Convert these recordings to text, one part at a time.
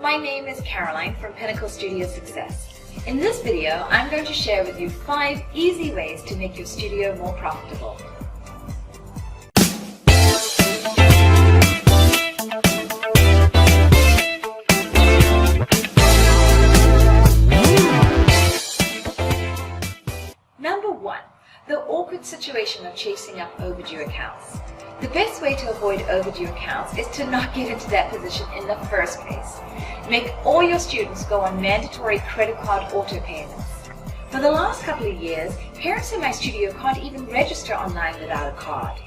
my name is Caroline from Pinnacle Studio Success. In this video, I'm going to share with you 5 easy ways to make your studio more profitable. Number 1. The awkward situation of chasing up overdue accounts. The best way to avoid overdue accounts is to not get into that position in the first place. Make all your students go on mandatory credit card auto payments. For the last couple of years, parents in my studio can't even register online without a card.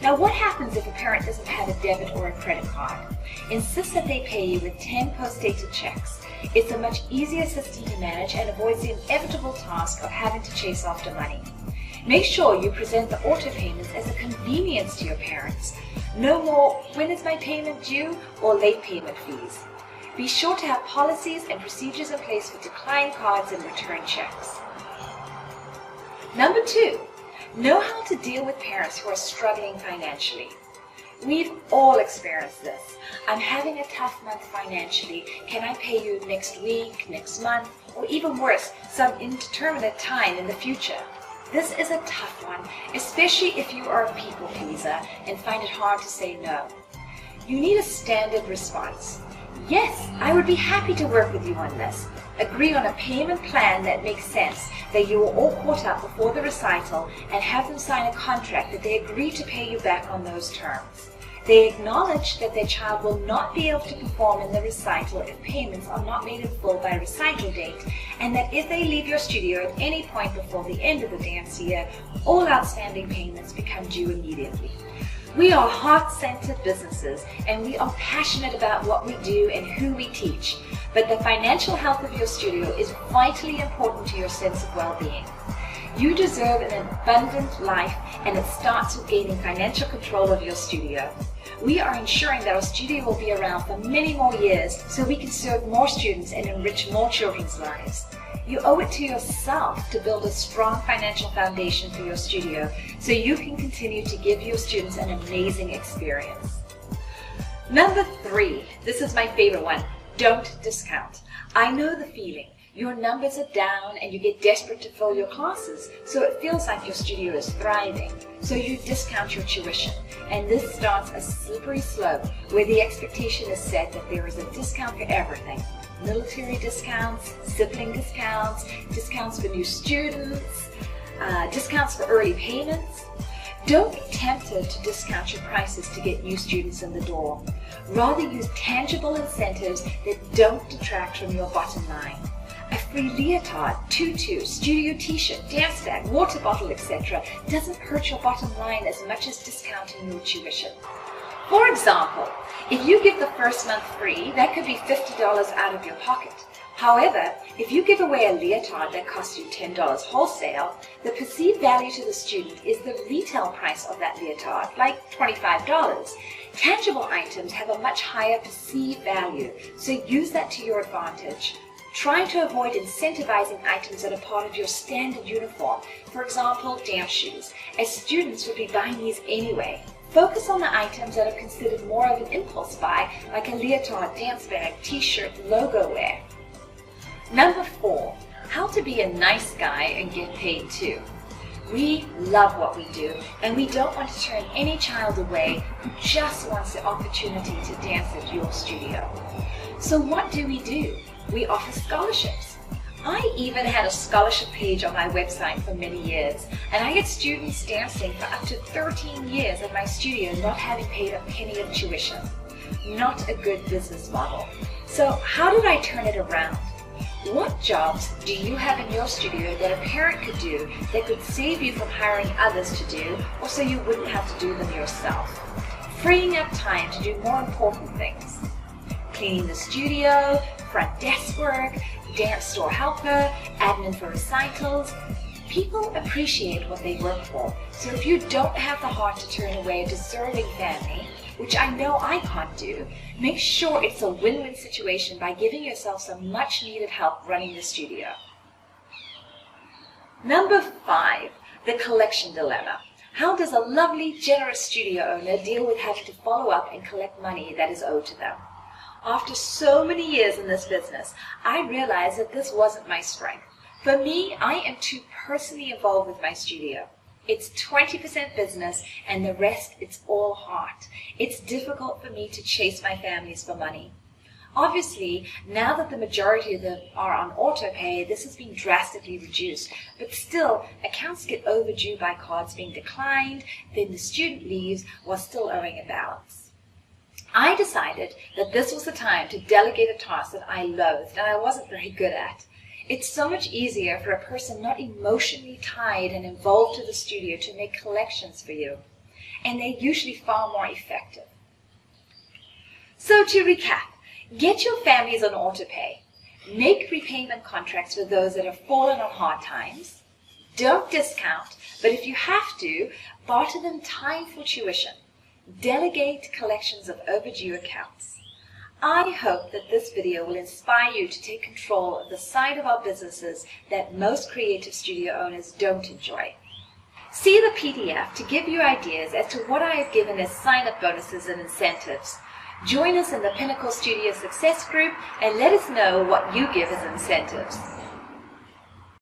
Now what happens if a parent doesn't have a debit or a credit card? Insist that they pay you with 10 post-dated checks. It's a much easier system to manage and avoids the inevitable task of having to chase after money. Make sure you present the auto payments as a convenience to your parents. No more "when is my payment due" or late payment fees. Be sure to have policies and procedures in place for declined cards and return checks. Number 2, know how to deal with parents who are struggling financially. We've all experienced this. I'm having a tough month financially. Can I pay you next week, next month, or even worse, some indeterminate time in the future? This is a tough one, especially if you are a people pleaser and find it hard to say no. You need a standard response. Yes, I would be happy to work with you on this. Agree on a payment plan that makes sense, that you are all caught up before the recital, and have them sign a contract that they agree to pay you back on those terms. They acknowledge that their child will not be able to perform in the recital if payments are not made in full by recital date, and that if they leave your studio at any point before the end of the dance year, all outstanding payments become due immediately. We are heart-centered businesses, and we are passionate about what we do and who we teach, but the financial health of your studio is vitally important to your sense of well-being. You deserve an abundant life, and it starts with gaining financial control of your studio. We are ensuring that our studio will be around for many more years so we can serve more students and enrich more children's lives. You owe it to yourself to build a strong financial foundation for your studio so you can continue to give your students an amazing experience. Number 3, this is my favorite one, don't discount. I know the feeling. Your numbers are down and you get desperate to fill your classes, so it feels like your studio is thriving. So you discount your tuition, and this starts a slippery slope where the expectation is set that there is a discount for everything. Military discounts, sibling discounts, discounts for new students, discounts for early payments. Don't be tempted to discount your prices to get new students in the door. Rather use tangible incentives that don't detract from your bottom line. A free leotard, tutu, studio t-shirt, dance bag, water bottle, etc. doesn't hurt your bottom line as much as discounting your tuition. For example, if you give the first month free, that could be $50 out of your pocket. However, if you give away a leotard that costs you $10 wholesale, the perceived value to the student is the retail price of that leotard, like $25. Tangible items have a much higher perceived value, so use that to your advantage. Try to avoid incentivizing items that are part of your standard uniform, for example, dance shoes, as students would be buying these anyway. Focus on the items that are considered more of an impulse buy, like a leotard, dance bag, t-shirt, logo wear. Number 4, how to be a nice guy and get paid too. We love what we do, and we don't want to turn any child away who just wants the opportunity to dance at your studio. So what do? We offer scholarships. I even had a scholarship page on my website for many years, and I had students dancing for up to 13 years at my studio not having paid a penny of tuition. Not a good business model. So how did I turn it around? What jobs do you have in your studio that a parent could do that could save you from hiring others to do, or so you wouldn't have to do them yourself? Freeing up time to do more important things. Cleaning the studio, front desk work, dance store helper, admin for recitals. People appreciate what they work for, so if you don't have the heart to turn away a deserving family, which I know I can't do, make sure it's a win-win situation by giving yourself some much-needed help running the studio. Number 5, the collection dilemma. How does a lovely, generous studio owner deal with having to follow up and collect money that is owed to them? After so many years in this business, I realized that this wasn't my strength. For me, I am too personally involved with my studio. It's 20% business and the rest it's all heart. It's difficult for me to chase my families for money. Obviously, now that the majority of them are on autopay, this has been drastically reduced. But still, accounts get overdue by cards being declined, then the student leaves while still owing a balance. I decided that this was the time to delegate a task that I loathed and I wasn't very good at. It's so much easier for a person not emotionally tied and involved to the studio to make collections for you. And they're usually far more effective. So to recap, get your families on autopay. Make repayment contracts with those that have fallen on hard times. Don't discount, but if you have to, barter them time for tuition. Delegate collections of overdue accounts. I hope that this video will inspire you to take control of the side of our businesses that most creative studio owners don't enjoy. See the PDF to give you ideas as to what I have given as sign-up bonuses and incentives. Join us in the Pinnacle Studio Success Group and let us know what you give as incentives.